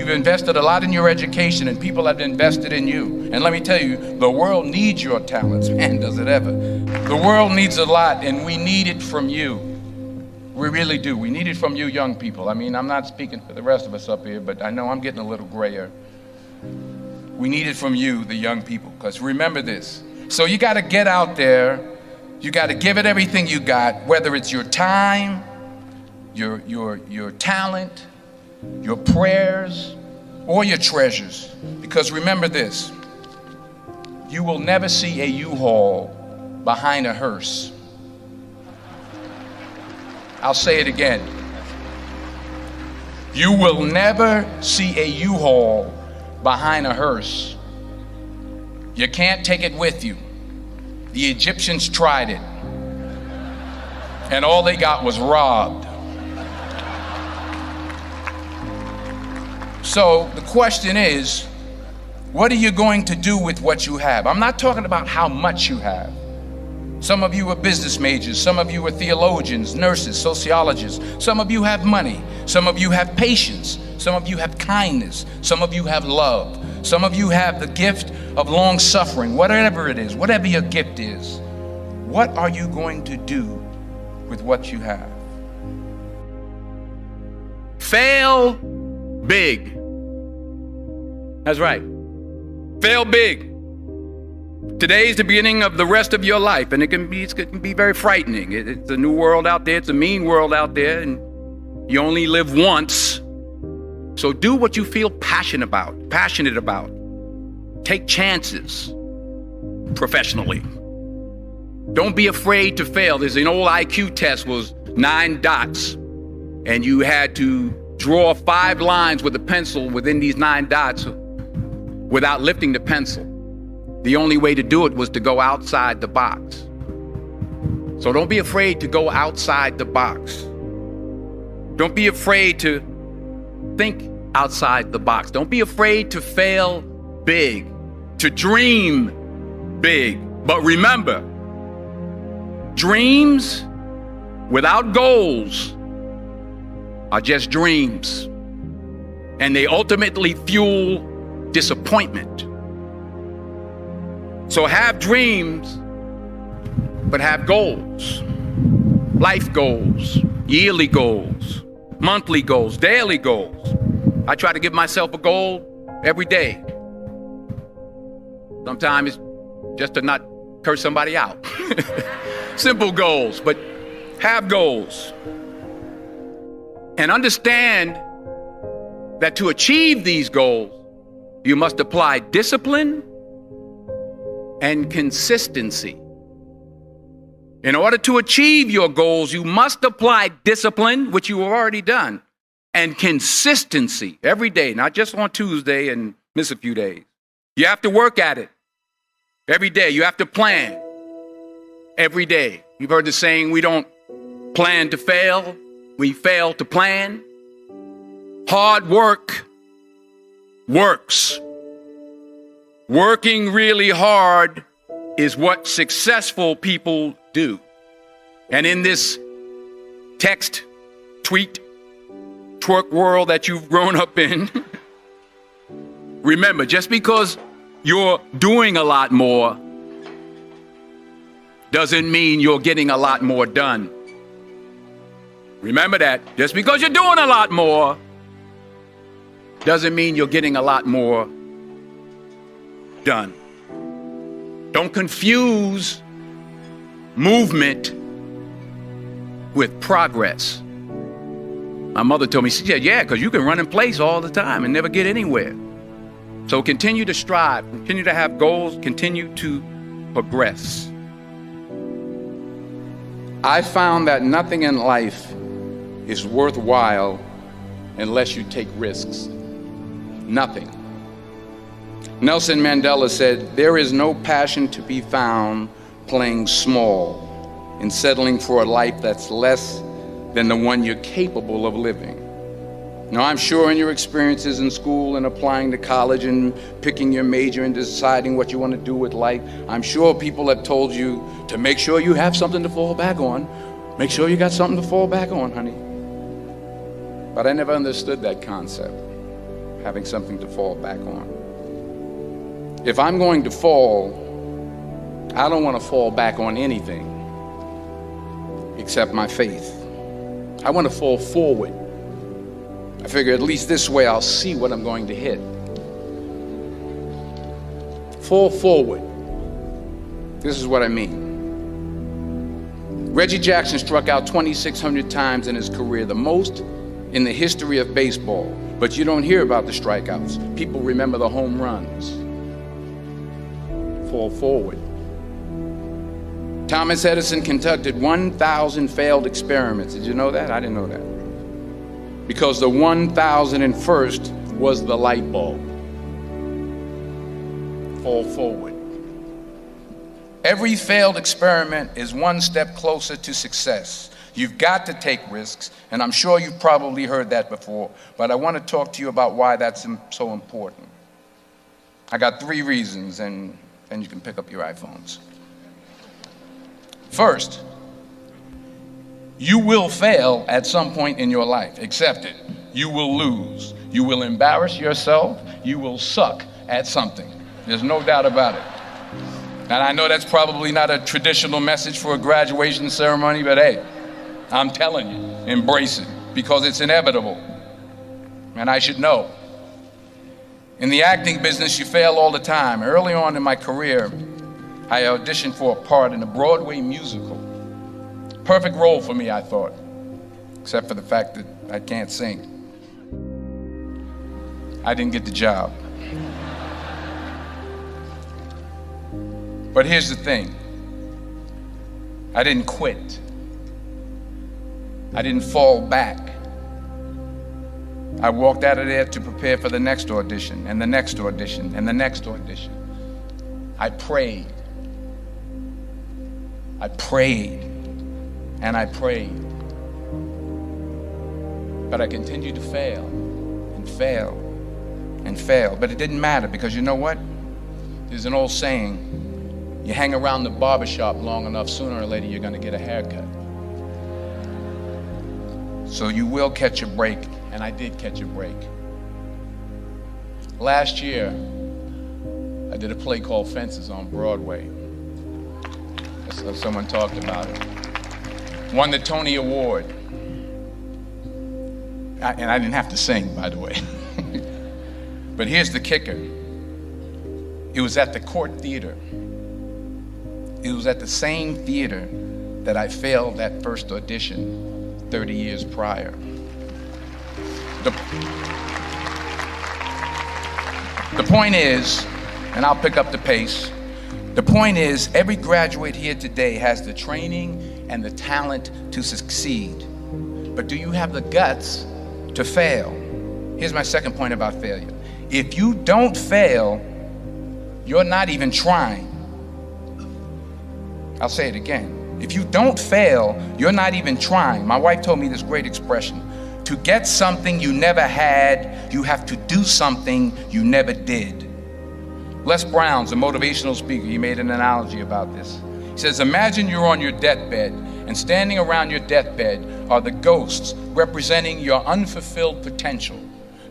You've invested a lot in your education, and people have invested in you. And let me tell you, the world needs your talents. Man, does it ever. The world needs a lot, and we need it from you. We really do. We need it from you young people. I mean, I'm not speaking for the rest of us up here, but I know I'm getting a little grayer. We need it from you, the young people, because remember this. So you got to get out there. You got to give it everything you got, whether it's your time, your talent, your prayers, or your treasures. Because remember this, you will never see a U-Haul behind a hearse. I'll say it again. You will never see a U-Haul behind a hearse. You can't take it with you. The Egyptians tried it, and all they got was robbed. So the question is, what are you going to do with what you have? I'm not talking about how much you have. Some of you are business majors, some of you are theologians, nurses, sociologists. Some of you have money, some of you have patience, some of you have kindness, some of you have love, some of you have the gift of long suffering. Whatever it is, whatever your gift is, what are you going to do with what you have? Fail big. That's right. Fail big. Today's the beginning of the rest of your life, and it can be very frightening. It's a new world out there. It's a mean world out there, and you only live once. So do what you feel passionate about. Take chances professionally. Don't be afraid to fail. There's an old IQ test, was 9 dots, and you had to draw 5 lines with a pencil within these 9 dots without lifting the pencil. The only way to do it was to go outside the box. So don't be afraid to go outside the box. Don't be afraid to think outside the box. Don't be afraid to fail big, to dream big. But remember, dreams without goals are just dreams, and they ultimately fuel disappointment. So have dreams, but have goals. Life goals, yearly goals, monthly goals, daily goals. I try to give myself a goal every day. Sometimes it's just to not curse somebody out. Simple goals, but have goals. And understand that to achieve these goals, you must apply discipline and consistency. In order to achieve your goals, you must apply discipline, which you have already done, and consistency every day, not just on Tuesday and miss a few days. You have to work at it every day. You have to plan every day. You've heard the saying, we don't plan to fail, we fail to plan. Hard work works. Working really hard is what successful people do. And in this text, tweet, twerk world that you've grown up in, remember, just because you're doing a lot more doesn't mean you're getting a lot more done. Remember that. Just because you're doing a lot more doesn't mean you're getting a lot more done. Don't confuse movement with progress. My mother told me, she said, yeah, because you can run in place all the time and never get anywhere. So continue to strive, continue to have goals, continue to progress. I found that nothing in life is worthwhile unless you take risks. Nothing. Nelson Mandela said, there is no passion to be found playing small and settling for a life that's less than the one you're capable of living. Now, I'm sure in your experiences in school and applying to college and picking your major and deciding what you want to do with life, I'm sure people have told you to make sure you have something to fall back on. Make sure you got something to fall back on, honey. But I never understood that concept. having something to fall back on. If I'm going to fall, I don't want to fall back on anything except my faith. I want to fall forward. I figure at least this way I'll see what I'm going to hit. Fall forward. This is what I mean. Reggie Jackson struck out 2,600 times in his career, the most in the history of baseball. But you don't hear about the strikeouts. People remember the home runs. Fall forward. Thomas Edison conducted 1,000 failed experiments. Did you know that? I didn't know that. Because the 1,001st was the light bulb. Fall forward. Every failed experiment is one step closer to success. You've got to take risks, and I'm sure you've probably heard that before, but I want to talk to you about why that's so important. I got 3 reasons, and then you can pick up your iPhones. First, you will fail at some point in your life. Accept it. You will lose. You will embarrass yourself. You will suck at something. There's no doubt about it. And I know that's probably not a traditional message for a graduation ceremony, but hey, I'm telling you, embrace it, because it's inevitable. And I should know. In the acting business, you fail all the time. Early on in my career, I auditioned for a part in a Broadway musical. Perfect role for me, I thought, except for the fact that I can't sing. I didn't get the job. But here's the thing. I didn't quit. I didn't fall back. I walked out of there to prepare for the next audition, and the next audition, and the next audition. I prayed. I prayed, and I prayed. But I continued to fail, and fail, and fail. But it didn't matter, because you know what? There's an old saying, you hang around the barbershop long enough, sooner or later you're going to get a haircut. So you will catch a break, and I did catch a break. Last year, I did a play called Fences on Broadway. Someone talked about it. Won the Tony Award. And I didn't have to sing, by the way. But here's the kicker. It was at the Court Theater. It was at the same theater that I failed that first audition 30 years prior. The point is, and I'll pick up the pace, the point is, every graduate here today has the training and the talent to succeed. But do you have the guts to fail? Here's my second point about failure. If you don't fail, you're not even trying. I'll say it again. If you don't fail, you're not even trying. My wife told me this great expression. To get something you never had, you have to do something you never did. Les Brown's a motivational speaker. He made an analogy about this. He says, imagine you're on your deathbed, and standing around your deathbed are the ghosts representing your unfulfilled potential.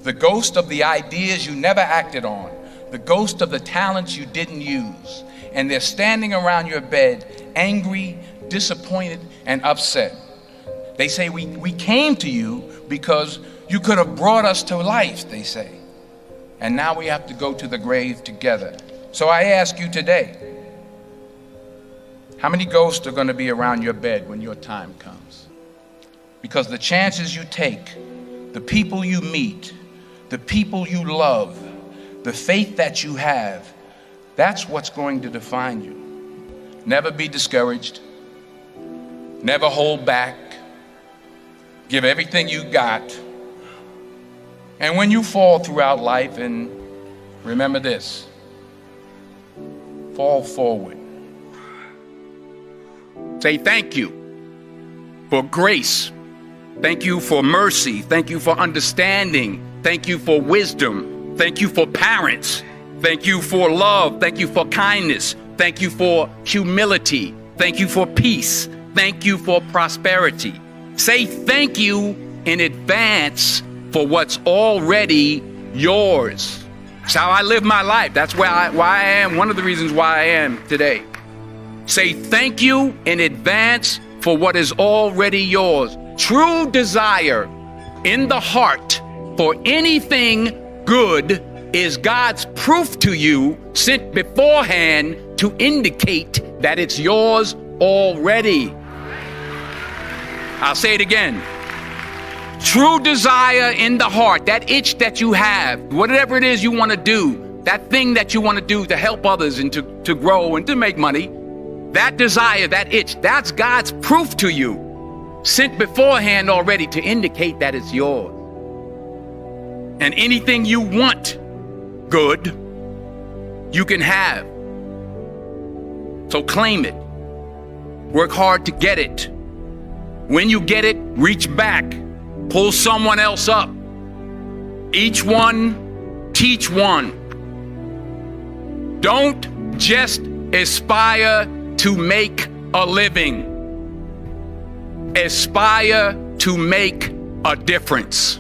The ghost of the ideas you never acted on. The ghost of the talents you didn't use. And they're standing around your bed, angry, disappointed, and upset. They say, we came to you because you could have brought us to life, they say. And now we have to go to the grave together. So I ask you today, how many ghosts are going to be around your bed when your time comes? Because the chances you take, the people you meet, the people you love, the faith that you have, that's what's going to define you. Never be discouraged. Never hold back. Give everything you got. And when you fall throughout life, and remember this, fall forward. Say thank you for grace. Thank you for mercy. Thank you for understanding. Thank you for wisdom. Thank you for parents. Thank you for love. Thank you for kindness. Thank you for humility. Thank you for peace. Thank you for prosperity. Say thank you in advance for what's already yours. That's how I live my life. That's why I am, one of the reasons why I am today. Say thank you in advance for what is already yours. True desire in the heart for anything good is God's proof to you, sent beforehand to indicate that it's yours already. I'll say it again. True desire in the heart, that itch that you have, whatever it is you want to do, that thing that you want to do to help others and to grow and to make money, that desire, that itch, that's God's proof to you, sent beforehand already to indicate that it's yours. And anything you want good, you can have. So claim it. Work hard to get it. When you get it, reach back. Pull someone else up. Each one, teach one. Don't just aspire to make a living. Aspire to make a difference.